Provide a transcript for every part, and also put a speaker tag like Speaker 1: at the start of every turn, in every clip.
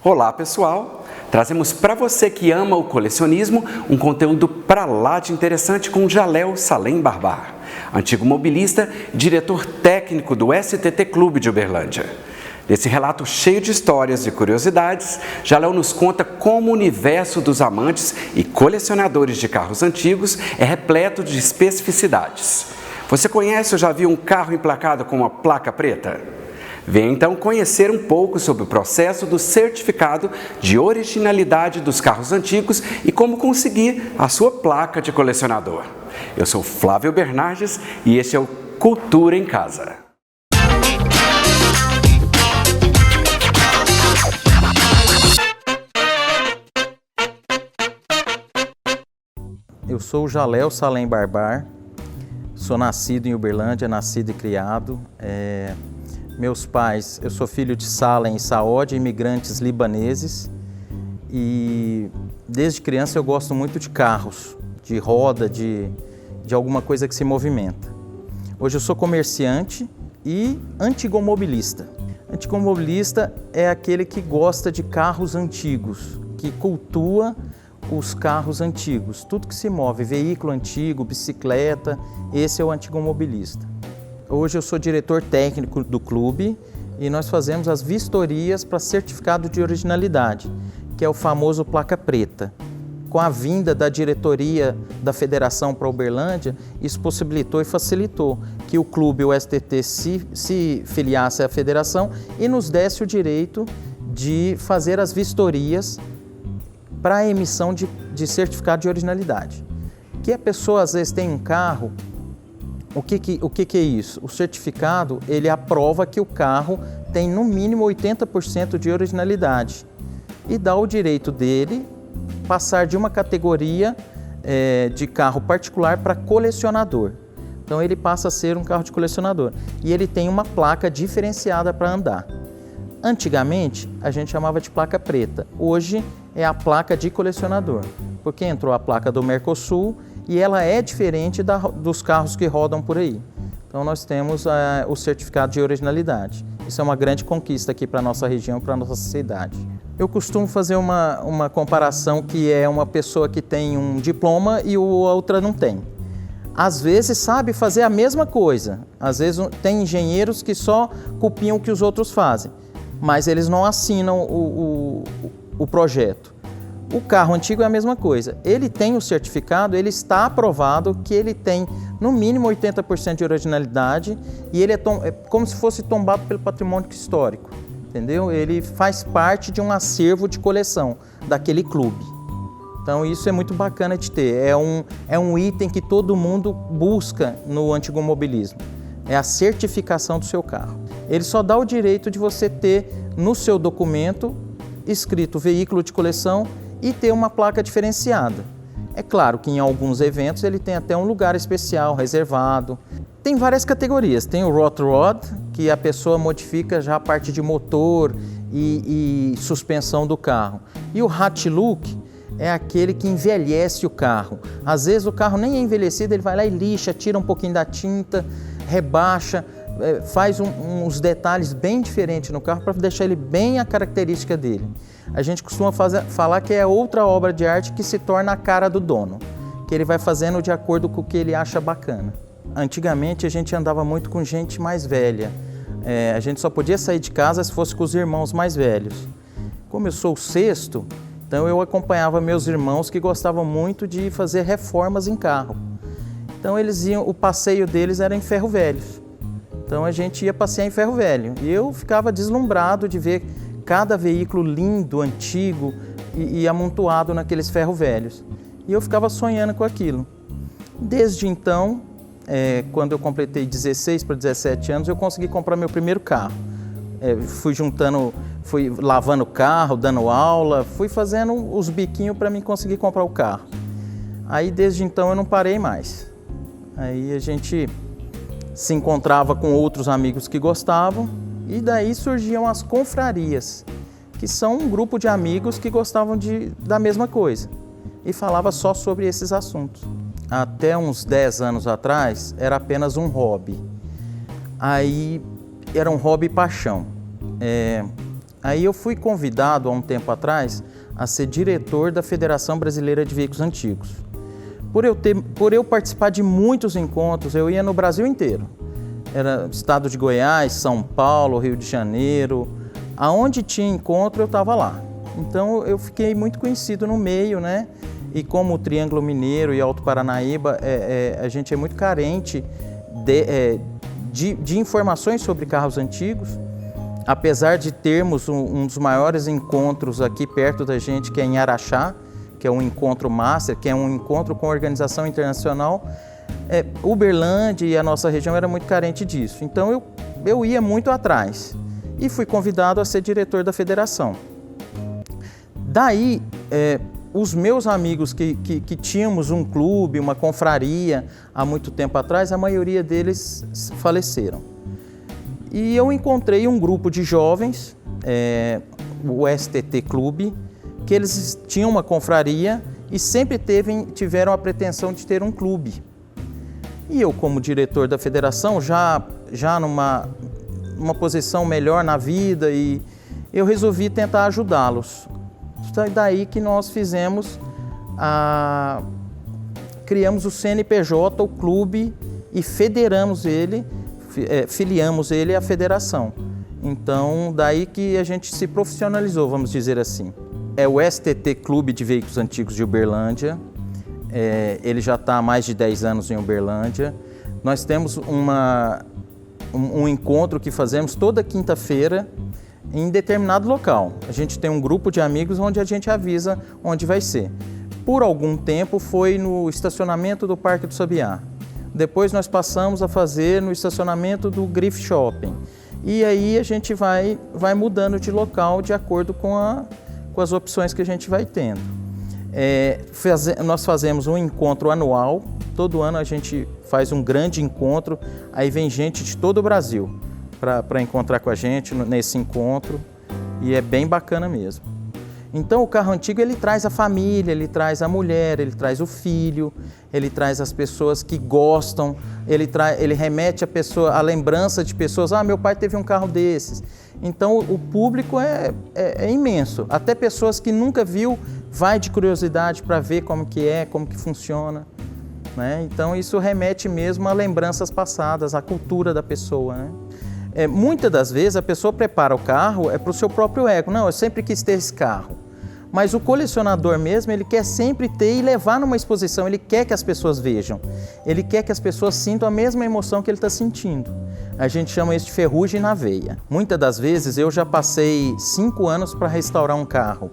Speaker 1: Olá pessoal, trazemos para você que ama o colecionismo um conteúdo pra lá de interessante com Jalel Salem Barbar, antigo mobilista e diretor técnico do STT Clube de Uberlândia. Nesse relato cheio de histórias e curiosidades, Jalel nos conta como o universo dos amantes e colecionadores de carros antigos é repleto de especificidades. Você conhece ou já viu um carro emplacado com uma placa preta? Venha então conhecer um pouco sobre o processo do certificado de originalidade dos carros antigos e como conseguir a sua placa de colecionador. Eu sou Flávio Bernardes e este é o Cultura em Casa.
Speaker 2: Eu sou o Jalel Salem Barbar, sou nascido em Uberlândia, nascido e criado. Meus pais, eu sou filho de Salem e Saod, imigrantes libaneses, e desde criança eu gosto muito de carros, de roda, de alguma coisa que se movimenta. Hoje eu sou comerciante e antigomobilista. Antigomobilista é aquele que gosta de carros antigos, que cultua os carros antigos, tudo que se move, veículo antigo, bicicleta, esse é o antigomobilista. Hoje eu sou diretor técnico do clube e nós fazemos as vistorias para certificado de originalidade, que é o famoso placa preta. Com a vinda da diretoria da federação para Uberlândia, isso possibilitou e facilitou que o clube, o STT, se filiasse à federação e nos desse o direito de fazer as vistorias para a emissão de certificado de originalidade. Que a pessoa às vezes tem um carro. O que é isso? O certificado, ele aprova que o carro tem no mínimo 80% de originalidade e dá o direito dele passar de uma categoria de carro particular para colecionador. Então ele passa a ser um carro de colecionador e ele tem uma placa diferenciada para andar. Antigamente a gente chamava de placa preta, hoje é a placa de colecionador, porque entrou a placa do Mercosul e ela é diferente dos carros que rodam por aí. Então nós temos o certificado de originalidade. Isso é uma grande conquista aqui para a nossa região, para a nossa cidade. Eu costumo fazer uma comparação que é uma pessoa que tem um diploma e outra não tem. Às vezes sabe fazer a mesma coisa, às vezes tem engenheiros que só copiam o que os outros fazem, mas eles não assinam o projeto. O carro antigo é a mesma coisa. Ele tem o certificado, ele está aprovado que ele tem no mínimo 80% de originalidade e ele é como se fosse tombado pelo patrimônio histórico, entendeu? Ele faz parte de um acervo de coleção daquele clube. Então isso é muito bacana de ter. É um item que todo mundo busca no antigomobilismo. É a certificação do seu carro. Ele só dá o direito de você ter no seu documento escrito veículo de coleção e ter uma placa diferenciada. É claro que em alguns eventos ele tem até um lugar especial, reservado. Tem várias categorias, tem o Hot Rod, que a pessoa modifica já a parte de motor e suspensão do carro. E o Hot Look é aquele que envelhece o carro. Às vezes o carro nem é envelhecido, ele vai lá e lixa, tira um pouquinho da tinta, rebaixa, faz uns detalhes bem diferentes no carro para deixar ele bem a característica dele. A gente costuma falar que é outra obra de arte que se torna a cara do dono, que ele vai fazendo de acordo com o que ele acha bacana. Antigamente a gente andava muito com gente mais velha, a gente só podia sair de casa se fosse com os irmãos mais velhos. Como eu sou o sexto, então eu acompanhava meus irmãos que gostavam muito de fazer reformas em carro. Então o passeio deles era em ferro velho. Então a gente ia passear em ferro velho e eu ficava deslumbrado de ver cada veículo lindo, antigo e amontoado naqueles ferro velhos. E eu ficava sonhando com aquilo. Desde então, quando eu completei 16 para 17 anos, eu consegui comprar meu primeiro carro. Fui lavando o carro, dando aula, fui fazendo os biquinhos para mim conseguir comprar o carro. Aí desde então eu não parei mais. Aí a gente se encontrava com outros amigos que gostavam e daí surgiam as confrarias, que são um grupo de amigos que gostavam da mesma coisa e falava só sobre esses assuntos. Até uns 10 anos atrás era apenas um hobby. Aí era um hobby paixão. Aí eu fui convidado há um tempo atrás a ser diretor da Federação Brasileira de Veículos Antigos. Por eu participar de muitos encontros, eu ia no Brasil inteiro. Era estado de Goiás, São Paulo, Rio de Janeiro. Aonde tinha encontro, eu estava lá. Então eu fiquei muito conhecido no meio, né? E como o Triângulo Mineiro e Alto Paranaíba, a gente é muito carente de informações sobre carros antigos. Apesar de termos um dos maiores encontros aqui perto da gente, que é em Araxá, que é um encontro master, que é um encontro com organização internacional, Uberlândia e a nossa região era muito carente disso. Então eu ia muito atrás e fui convidado a ser diretor da federação. Daí, os meus amigos que tínhamos um clube, uma confraria há muito tempo atrás, a maioria deles faleceram. E eu encontrei um grupo de jovens, o STT Clube, que eles tinham uma confraria e sempre tiveram a pretensão de ter um clube. E eu, como diretor da federação, já numa posição melhor na vida, e eu resolvi tentar ajudá-los. Daí que nós criamos o CNPJ, o clube, e filiamos ele à federação. Então, daí que a gente se profissionalizou, vamos dizer assim. É o STT Clube de Veículos Antigos de Uberlândia. Ele já está há mais de 10 anos em Uberlândia. Nós temos um encontro que fazemos toda quinta-feira em determinado local. A gente tem um grupo de amigos onde a gente avisa onde vai ser. Por algum tempo foi no estacionamento do Parque do Sabiá. Depois nós passamos a fazer no estacionamento do Grife Shopping. E aí a gente vai mudando de local de acordo com as opções que a gente vai tendo. Nós fazemos um encontro anual. Todo ano a gente faz um grande encontro. Aí vem gente de todo o Brasil para encontrar com a gente nesse encontro, e é bem bacana mesmo. Então o carro antigo ele traz a família, ele traz a mulher, ele traz o filho, ele traz as pessoas que gostam, ele remete a lembrança de pessoas, meu pai teve um carro desses. Então o público é imenso, até pessoas que nunca viu, vai de curiosidade para ver como que funciona. Né? Então isso remete mesmo a lembranças passadas, à cultura da pessoa. Né? Muitas das vezes a pessoa prepara o carro para o seu próprio ego. Não, eu sempre quis ter esse carro. Mas o colecionador mesmo, ele quer sempre ter e levar numa exposição. Ele quer que as pessoas vejam. Ele quer que as pessoas sintam a mesma emoção que ele está sentindo. A gente chama isso de ferrugem na veia. Muitas das vezes eu já passei 5 anos para restaurar um carro.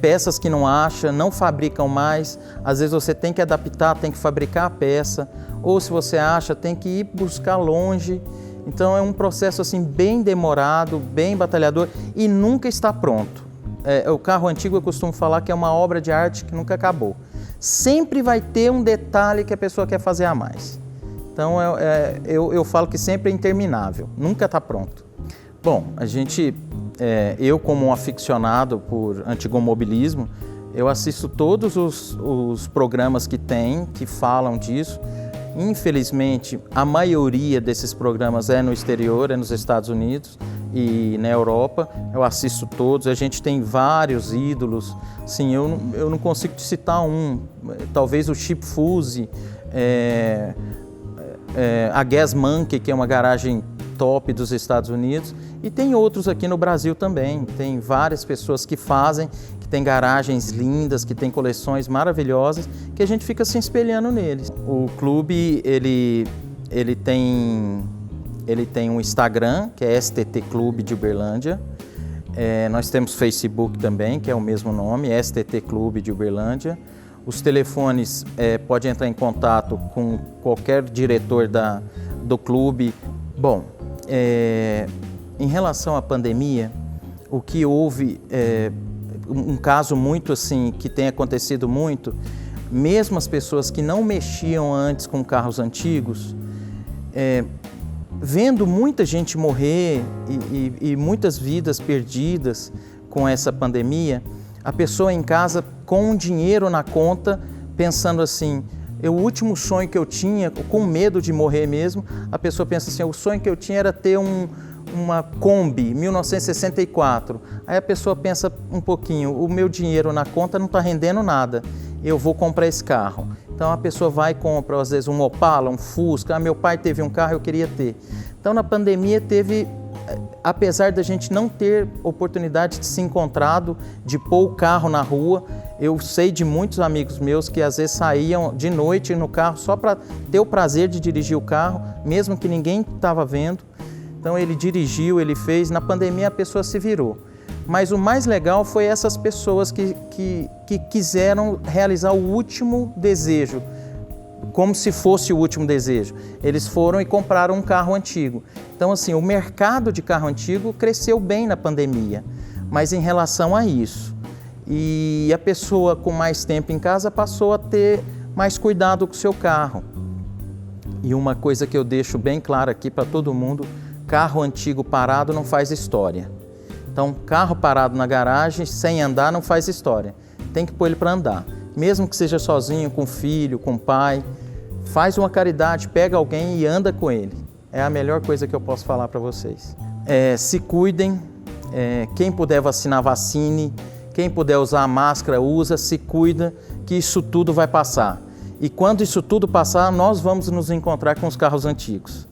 Speaker 2: Peças que não acha, não fabricam mais. Às vezes você tem que adaptar, tem que fabricar a peça. Ou se você acha, tem que ir buscar longe. Então é um processo assim bem demorado, bem batalhador e nunca está pronto. O carro antigo eu costumo falar que é uma obra de arte que nunca acabou. Sempre vai ter um detalhe que a pessoa quer fazer a mais. Então eu falo que sempre é interminável, nunca está pronto. Bom, eu como um aficionado por antigomobilismo, eu assisto todos os programas que falam disso. Infelizmente, a maioria desses programas é no exterior, é nos Estados Unidos e na Europa. Eu assisto todos, a gente tem vários ídolos. Sim, eu não consigo te citar um, talvez o Chip Fuse, a Gas Monkey, que é uma garagem top dos Estados Unidos, e tem outros aqui no Brasil também. Tem várias pessoas que fazem, que tem garagens lindas, que tem coleções maravilhosas, que a gente fica se espelhando neles. O clube, ele tem um Instagram, que é STT Clube de Uberlândia. Nós temos Facebook também, que é o mesmo nome, STT Clube de Uberlândia. Os telefones, pode entrar em contato com qualquer diretor do clube. Bom, em relação à pandemia, o que houve, um caso muito assim, que tem acontecido muito, mesmo as pessoas que não mexiam antes com carros antigos, vendo muita gente morrer e muitas vidas perdidas com essa pandemia, a pessoa em casa com dinheiro na conta, pensando assim, o último sonho que eu tinha, com medo de morrer mesmo, a pessoa pensa assim, o sonho que eu tinha era ter uma Kombi 1964. Aí a pessoa pensa um pouquinho, o meu dinheiro na conta não está rendendo nada, eu vou comprar esse carro. Então a pessoa vai e compra, às vezes, um Opala, um Fusca. Ah, meu pai teve um carro, eu queria ter. Então na pandemia apesar da gente não ter oportunidade de se encontrado, de pôr o carro na rua, eu sei de muitos amigos meus que às vezes saíam de noite no carro só para ter o prazer de dirigir o carro, mesmo que ninguém estava vendo. Então ele dirigiu, ele fez, na pandemia a pessoa se virou. Mas o mais legal foi essas pessoas que quiseram realizar o último desejo, como se fosse o último desejo. Eles foram e compraram um carro antigo. Então, assim, o mercado de carro antigo cresceu bem na pandemia, mas em relação a isso. E a pessoa com mais tempo em casa passou a ter mais cuidado com o seu carro. E uma coisa que eu deixo bem clara aqui para todo mundo: carro antigo parado não faz história. Então, carro parado na garagem, sem andar, não faz história. Tem que pôr ele para andar. Mesmo que seja sozinho, com filho, com pai, faz uma caridade, pega alguém e anda com ele. É a melhor coisa que eu posso falar para vocês. Se cuidem, quem puder vacinar, vacine. Quem puder usar a máscara, usa, se cuida, que isso tudo vai passar. E quando isso tudo passar, nós vamos nos encontrar com os carros antigos.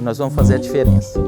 Speaker 2: Nós vamos fazer a diferença.